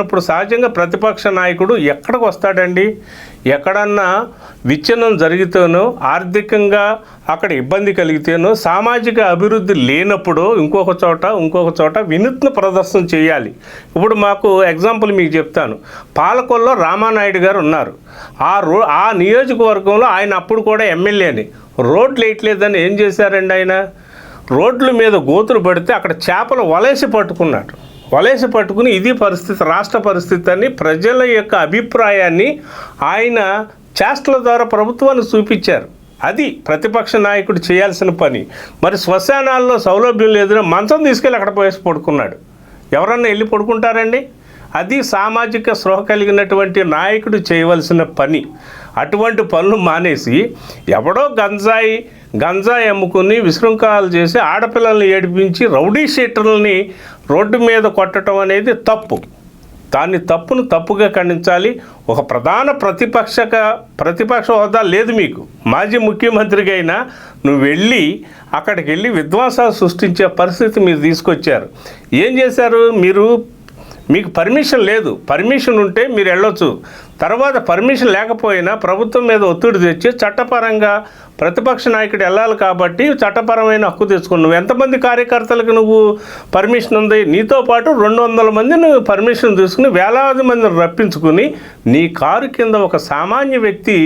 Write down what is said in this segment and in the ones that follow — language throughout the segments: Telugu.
ఇప్పుడు సహజంగా ప్రతిపక్ష నాయకుడు ఎక్కడికి వస్తాడండి? ఎక్కడన్నా విచ్ఛిన్నం జరిగితేనో, ఆర్థికంగా అక్కడ ఇబ్బంది కలిగితేనో, సామాజిక అభివృద్ధి లేనప్పుడు ఇంకొక చోట వినూత్న ప్రదర్శన చేయాలి. ఇప్పుడు మాకు ఎగ్జాంపుల్ మీకు చెప్తాను. పాలకొల్లో రామానాయుడు గారు ఉన్నారు. ఆ నియోజకవర్గంలో ఆయన అప్పుడు కూడా ఎమ్మెల్యేని. రోడ్లు వేయట్లేదని ఏం చేశారండి? ఆయన రోడ్ల మీద గోతులు పడితే అక్కడ చేపలు వలేసి పట్టుకున్నాడు. వలేసి పట్టుకుని ఇది పరిస్థితి, రాష్ట్ర పరిస్థితి అని ప్రజల యొక్క అభిప్రాయాన్ని ఆయన చేష్టల ద్వారా ప్రభుత్వాన్ని చూపించారు. అది ప్రతిపక్ష నాయకుడు చేయాల్సిన పని. మరి శ్మశానాల్లో సౌలభ్యం లేదని మంచం తీసుకెళ్ళి అక్కడ పోయేసి పడుకున్నాడు. ఎవరన్నా వెళ్ళి పడుకుంటారండి? అది సామాజిక స్పృహ కలిగినటువంటి నాయకుడు చేయవలసిన పని. అటువంటి పనులు మానేసి ఎవడో గంజాయి అమ్ముకుని విశృంఖలాలు చేసి ఆడపిల్లల్ని ఏడిపించి రౌడీ షీటర్లని రోడ్డు మీద కొట్టడం అనేది తప్పు. దాన్ని తప్పుగా ఖండించాలి. ఒక ప్రధాన ప్రతిపక్ష హోదా లేదు మీకు. మాజీ ముఖ్యమంత్రిగా అయినా నువ్వు అక్కడికి వెళ్ళి విధ్వంసాలు సృష్టించే పరిస్థితి మీరు తీసుకొచ్చారు. ఏం చేశారు? మీకు పర్మిషన్ లేదు. పర్మిషన్ ఉంటే మీరు వెళ్ళొచ్చు. తర్వాత పర్మిషన్ లేకపోయినా ప్రభుత్వం మీద ఒత్తిడి తెచ్చి చట్టపరంగా ప్రతిపక్ష నాయకుడు వెళ్ళాలి కాబట్టి చట్టపరమైన హక్కు తెచ్చుకుని నువ్వు ఎంతమంది కార్యకర్తలకు నువ్వు పర్మిషన్ ఉంది? నీతో పాటు 200 మంది నువ్వు పర్మిషన్ తీసుకుని వేలాది మందిని రప్పించుకుని నీ కారు కింద ఒక సామాన్య వ్యక్తి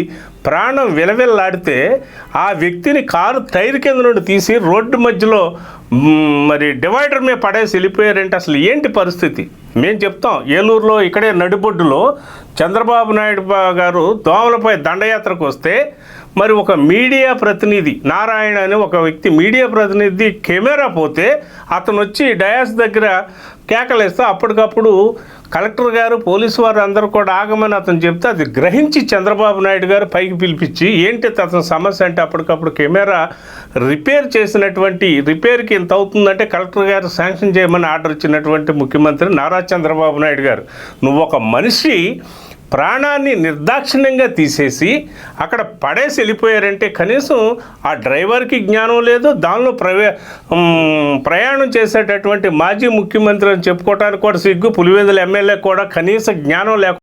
ప్రాణం విలవిల్లాడితే ఆ వ్యక్తిని కారు టైర్ కింద నుండి తీసి రోడ్డు మధ్యలో మరి డివైడర్ మీద పడేసి వెళ్ళిపోయారంటే అసలు ఏంటి పరిస్థితి? మేము చెప్తాం. ఏలూరులో ఇక్కడే నడిబొడ్డులో చంద్రబాబు నాయుడు గారు దోమలపై దండయాత్రకు వస్తే మరి ఒక మీడియా ప్రతినిధి నారాయణ అని ఒక వ్యక్తి మీడియా ప్రతినిధి కెమెరా పోతే అతను వచ్చి డయాస్ దగ్గర కేకలేస్తే అప్పటికప్పుడు కలెక్టర్ గారు పోలీసు వారు అందరూ కూడా ఆగమని అతను చెప్తే అది గ్రహించి చంద్రబాబు నాయుడు గారు పైకి పిలిపించి ఏంటి అతని సమస్య అంటే అప్పటికప్పుడు కెమెరా రిపేర్కి ఇంత అవుతుందంటే కలెక్టర్ గారు శాంక్షన్ చేయమని ఆర్డర్ ఇచ్చినటువంటి ముఖ్యమంత్రి నారా చంద్రబాబు నాయుడు గారు. నువ్వు ఒక మనిషి ప్రాణాన్ని నిర్దాక్షిణ్యంగా తీసేసి అక్కడ పడేసి వెళ్ళిపోయారంటే కనీసం ఆ డ్రైవర్కి జ్ఞానం లేదు. దానిలో ప్రయాణం చేసేటటువంటి మాజీ ముఖ్యమంత్రి అని చెప్పుకోవడానికి కూడా సిగ్గు. పులివెందుల ఎమ్మెల్యే కూడా కనీస జ్ఞానం లేకుండా